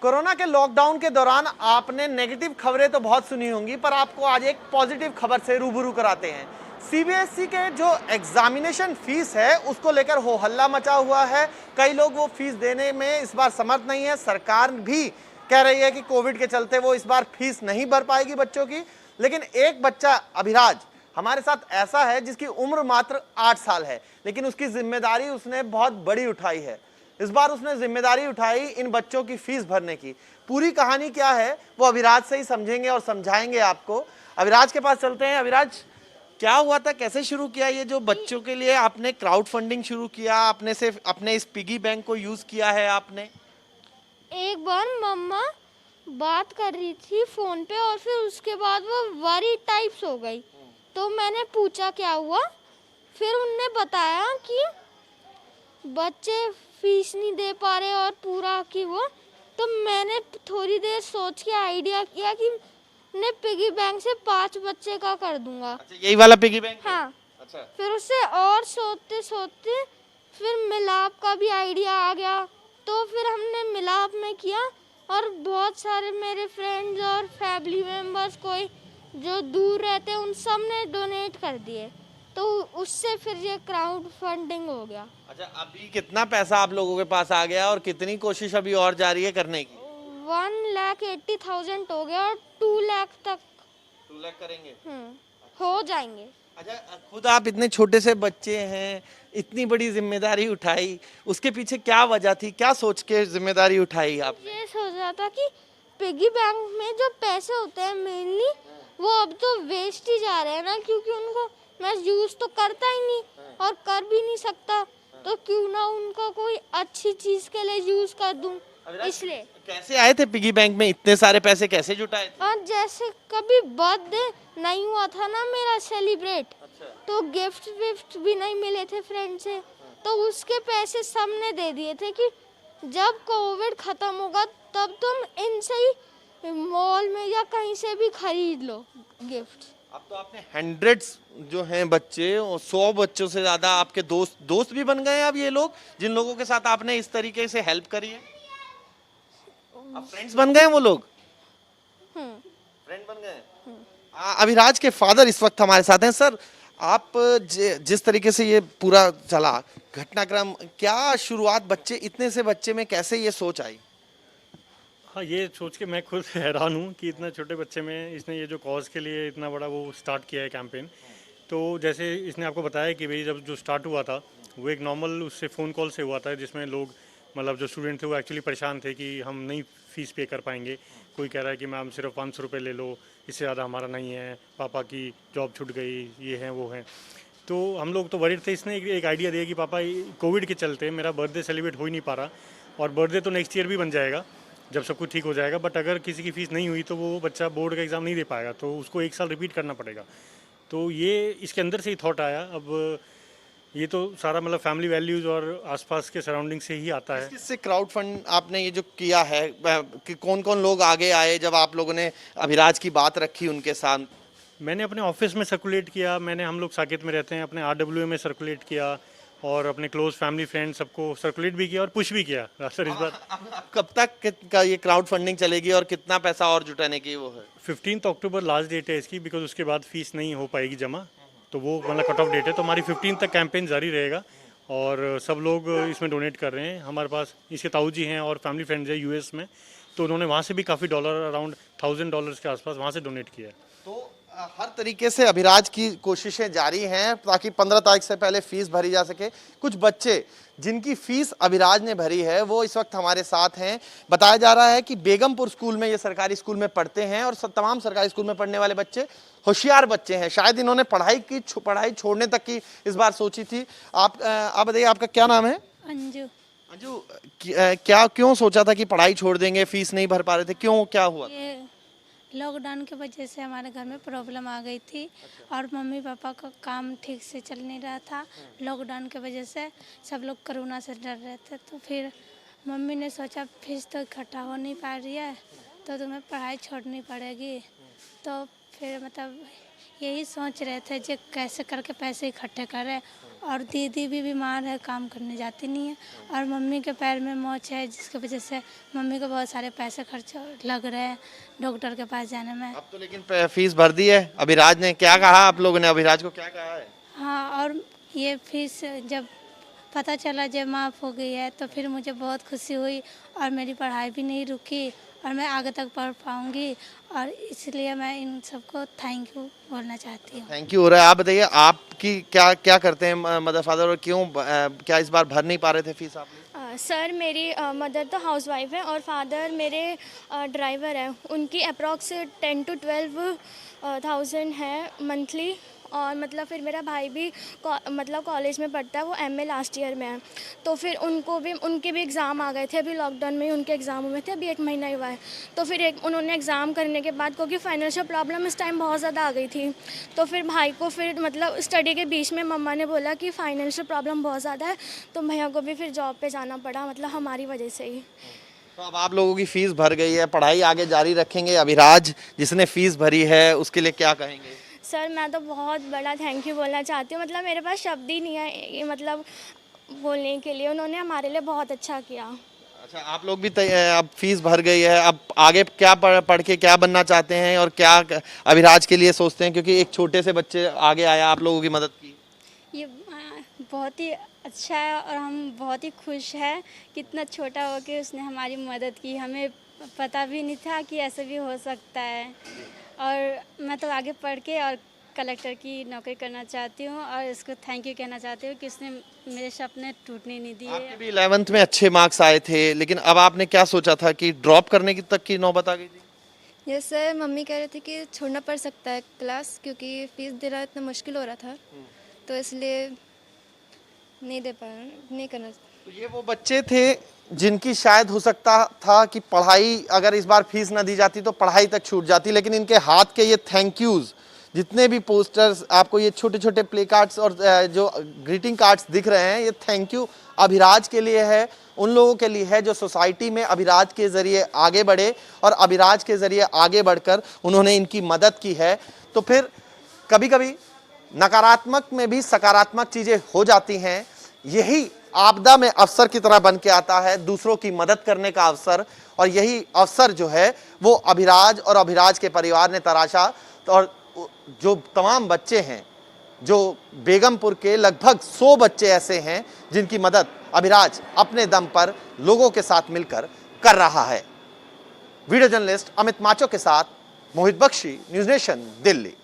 Corona के lockdown के दौरान आपने नेगेटिव खबरें तो बहुत सुनी होंगी, पर आपको आज एक पॉजिटिव खबर से रूबरू कराते हैं। सीबीएसई के जो एग्जामिनेशन फीस है उसको लेकर हो हल्ला मचा हुआ है। कई लोग वो फीस देने में इस बार समर्थ नहीं है। सरकार भी कह रही है कि कोविड के चलते वो इस बार फीस नहीं भर पाएगी बच्चों की। लेकिन एक बच्चा अभिराज हमारे साथ ऐसा है जिसकी उम्र मात्र 8 साल है, लेकिन उसकी जिम्मेदारी उसने बहुत बड़ी उठाई है। इस बार उसने जिम्मेदारी उठाई इन बच्चों की फीस भरने की। पूरी कहानी क्या है वो अभिराज से ही समझेंगे और समझाएंगे आपको। अभिराज के पास चलते हैं। अभिराज, क्या हुआ था, कैसे शुरू किया ये जो बच्चों के लिए आपने क्राउड फंडिंग शुरू किया? अपने इस पिगी बैंक को यूज किया है आपने? एक बार मम्मा बात कर रही थी फोन पे और फिर उसके बाद वो वरी टाइप्स हो गई, तो मैंने पूछा क्या हुआ। फिर उनने बताया कि बच्चे फीस नहीं दे पा रहे और पूरा की वो। तो मैंने थोड़ी देर सोच के आइडिया किया कि मैं पिगी बैंक से 5 बच्चे का कर दूंगा। अच्छा, यही वाला पिगी बैंक? हाँ। अच्छा। फिर उससे और सोचते सोचते फिर मिलाप का भी आइडिया आ गया, तो फिर हमने मिलाप में किया और बहुत सारे मेरे फ्रेंड्स और फैमिली मेम्बर्स कोई जो दूर रहते हैं उन सब ने डोनेट कर दिए, तो उससे फिर ये क्राउड फंडिंग हो गया। अच्छा, अभी कितना पैसा आप लोगों के पास आ गया और कितनी कोशिश अभी और जारी है करने की? 1,80,000 हो गया और 2 लाख तक 2 लाख करेंगे? हो जाएंगे। अच्छा, खुद आप इतने छोटे से बच्चे हैं, इतनी बड़ी जिम्मेदारी उठाई, उसके पीछे क्या वजह थी? क्या सोच के जिम्मेदारी उठाई आपने? ये सोचा था कि पिगी बैंक में जो पैसे होते हैं मेनली वो अब तो वेस्ट ही जा रहे हैं ना, क्योंकि उनको मैं यूज तो करता ही नहीं और कर भी नहीं सकता, तो क्यों ना उनका कोई अच्छी चीज के लिए यूज कर दूं। इसलिए कैसे आए थे पिगी बैंक में? इतने सारे पैसे कैसे जुटाए थे? और जैसे कभी बर्थडे नहीं हुआ था ना मेरा सेलिब्रेट, अच्छा। तो गिफ्ट भी नहीं मिले थे फ्रेंड से, तो उसके पैसे सबने दे दिए थे कि जब कोविड खत्म होगा तब तुम इनसे ही मॉल में या कहीं से भी खरीद लो गिफ्ट। अब तो आपने हंड्रेड्स जो हैं बच्चे, 100 बच्चों से ज्यादा आपके दोस्त भी बन गए हैं अब ये लोग, जिन लोगों के साथ आपने इस तरीके से हेल्प करी है। अब फ्रेंड्स बन गए हैं वो लोग। फ्रेंड बन गए हैं। अभिराज के फादर इस वक्त हमारे साथ हैं। सर, आप जिस तरीके से ये पूरा चला घटनाक्रम, क्या शुरुआत बच्चे, इतने से बच्चे में कैसे ये सोच आई? हाँ, ये सोच के मैं खुद हैरान हूँ कि इतना छोटे बच्चे में इसने ये जो कॉज के लिए इतना बड़ा वो स्टार्ट किया है कैंपेन। तो जैसे इसने आपको बताया कि भाई जब जो स्टार्ट हुआ था वो एक नॉर्मल उससे फ़ोन कॉल से हुआ था, जिसमें लोग मतलब जो स्टूडेंट थे वो एक्चुअली परेशान थे कि हम नहीं फ़ीस पे कर पाएंगे। कोई कह रहा है कि मैम सिर्फ 500 रुपये ले लो, इससे ज़्यादा हमारा नहीं है, पापा की जॉब छूट गई, ये है वो है। तो हम लोग तो वरीड थे। इसने एक आइडिया दिया कि पापा कोविड के चलते मेरा बर्थडे सेलिब्रेट हो ही नहीं पा रहा, और बर्थडे तो नेक्स्ट ईयर भी बन जाएगा जब सब कुछ ठीक हो जाएगा, बट अगर किसी की फ़ीस नहीं हुई तो वो बच्चा बोर्ड का एग्ज़ाम नहीं दे पाएगा, तो उसको 1 साल रिपीट करना पड़ेगा। तो ये इसके अंदर से ही थॉट आया। अब ये तो सारा मतलब फैमिली वैल्यूज़ और आसपास के सराउंडिंग से ही आता है। किससे क्राउड फंड आपने ये जो किया है, कि कौन कौन लोग आगे आए जब आप लोगों ने अभिराज की बात रखी उनके साथ? मैंने अपने ऑफिस में सर्कुलेट किया, मैंने हम लोग साकेत में रहते हैं, अपने RWA में सर्कुलेट किया और अपने क्लोज फैमिली फ्रेंड सबको सर्कुलेट भी किया और पुश भी किया। सर, इस बार अब कब तक का ये क्राउड फंडिंग चलेगी और कितना पैसा और जुटाने की वो है? 15 अक्टूबर लास्ट डेट है इसकी, बिकॉज उसके बाद फीस नहीं हो पाएगी जमा, तो वो मतलब कट ऑफ डेट है। तो हमारी 15 तक कैंपेन जारी रहेगा और सब लोग इसमें डोनेट कर रहे हैं। हमारे पास इसके ताऊ जी हैं और फैमिली फ्रेंड्स हैं US में, तो उन्होंने वहाँ से भी काफ़ी डॉलर, अराउंड $1000 के आसपास वहाँ से डोनेट किया है। तो हर तरीके से अभिराज की कोशिशें जारी हैं ताकि 15 तारीख से पहले फीस भरी जा सके। कुछ बच्चे जिनकी फीस अभिराज ने भरी है वो इस वक्त हमारे साथ हैं। बताया जा रहा है कि बेगमपुर स्कूल में, ये सरकारी स्कूल में पढ़ते हैं और तमाम सरकारी स्कूल में पढ़ने वाले बच्चे होशियार बच्चे हैं। शायद इन्होंने पढ़ाई छोड़ने तक की इस बार सोची थी। आप बताइए, आपका क्या नाम है? अंजू। अंजू, क्या क्यों सोचा था कि पढ़ाई छोड़ देंगे, फीस नहीं भर पा रहे थे, क्यों, क्या हुआ? ये लॉकडाउन की वजह से हमारे घर में प्रॉब्लम आ गई थी और मम्मी पापा का काम ठीक से चल नहीं रहा था। लॉकडाउन की वजह से सब लोग कोरोना से डर रहे थे, तो फिर मम्मी ने सोचा फीस तो इकट्ठा हो नहीं पा रही है तो तुम्हें पढ़ाई छोड़नी पड़ेगी। तो फिर मतलब यही सोच रहे थे जो कैसे करके पैसे इकट्ठे करें और दीदी भी बीमार है, काम करने जाती नहीं है। और मम्मी के पैर में मोच है, जिसकी वजह से मम्मी को बहुत सारे पैसे खर्च लग रहे हैं डॉक्टर के पास जाने में। अब तो लेकिन फीस भर दी है। अभिराज ने क्या कहा, आप लोगों ने अभिराज को क्या कहा है? हाँ, और ये फीस जब पता चला जब माफ़ हो गई है तो फिर मुझे बहुत खुशी हुई और मेरी पढ़ाई भी नहीं रुकी और मैं आगे तक पढ़ पाऊँगी, और इसलिए मैं इन सबको थैंक यू बोलना चाहती हूँ। थैंक यू हो रहा है। आप बताइए, आपकी क्या क्या करते हैं मदर फादर, और क्यों क्या इस बार भर नहीं पा रहे थे फीस आप लोग? सर मेरी मदर तो हाउसवाइफ है और फादर मेरे ड्राइवर हैं। उनकी अप्रॉक्स 10 to 12,000 है मंथली। और मतलब फिर मेरा भाई भी मतलब कॉलेज में पढ़ता है, वो MA लास्ट ईयर में है। तो फिर उनके भी एग्ज़ाम आ गए थे, अभी लॉकडाउन में ही उनके एग्ज़ाम हुए थे, अभी 1 महीना ही हुआ है। तो फिर उन्होंने एग्ज़ाम करने के बाद, क्योंकि फाइनेंशियल प्रॉब्लम इस टाइम बहुत ज़्यादा आ गई थी, तो फिर भाई को फिर मतलब स्टडी के बीच में मम्मा ने बोला कि फ़ाइनेंशियल प्रॉब्लम बहुत ज़्यादा है, तो भैया को भी फिर जॉब पे जाना पड़ा, मतलब हमारी वजह से ही। तो अब आप लोगों की फीस भर गई है, पढ़ाई आगे जारी रखेंगे। अभिराज जिसने फीस भरी है उसके लिए क्या कहेंगे? सर मैं तो बहुत बड़ा थैंक यू बोलना चाहती हूँ, मतलब मेरे पास शब्द ही नहीं है ये मतलब बोलने के लिए। उन्होंने हमारे लिए बहुत अच्छा किया। अच्छा, आप लोग भी अब फीस भर गई है, अब आगे क्या पढ़ के क्या बनना चाहते हैं और क्या अभिराज के लिए सोचते हैं, क्योंकि एक छोटे से बच्चे आगे आया, आप लोगों की मदद की? ये बहुत ही अच्छा है और हम बहुत ही खुश हैं कि इतना छोटा हो के उसने हमारी मदद की। हमें पता भी नहीं था कि ऐसा भी हो सकता है, और मैं तो आगे पढ़ के और कलेक्टर की नौकरी करना चाहती हूँ और इसको थैंक यू कहना चाहती हूँ कि उसने मेरे सपने टूटने नहीं दिए। आपके भी 11th में अच्छे मार्क्स आए थे, लेकिन अब आपने क्या सोचा था कि ड्रॉप करने की तक की नौबत आ गई थी? यस सर, मम्मी कह रहे थे कि छोड़ना पड़ सकता है क्लास, क्योंकि फीस देना इतना मुश्किल हो रहा था, तो इसलिए नहीं करना। तो ये वो बच्चे थे जिनकी शायद हो सकता था कि पढ़ाई अगर इस बार फीस ना दी जाती तो पढ़ाई तक छूट जाती, लेकिन इनके हाथ के ये थैंक यूज़, जितने भी पोस्टर्स आपको ये छोटे छोटे प्ले कार्ड्स और जो ग्रीटिंग कार्ड्स दिख रहे हैं, ये थैंक यू अभिराज के लिए है, उन लोगों के लिए है जो सोसाइटी में अभिराज के ज़रिए आगे बढ़े और अभिराज के ज़रिए आगे बढ़कर उन्होंने इनकी मदद की है। तो फिर कभी कभी नकारात्मक में भी सकारात्मक चीज़ें हो जाती हैं। यही आपदा में अवसर की तरह बन के आता है, दूसरों की मदद करने का अवसर, और यही अवसर जो है वो अभिराज और अभिराज के परिवार ने तराशा। और जो तमाम बच्चे हैं, जो बेगमपुर के लगभग 100 बच्चे ऐसे हैं जिनकी मदद अभिराज अपने दम पर लोगों के साथ मिलकर कर रहा है। वीडियो जर्नलिस्ट अमित माचो के साथ मोहित बख्शी, न्यूज़ नेशन, दिल्ली।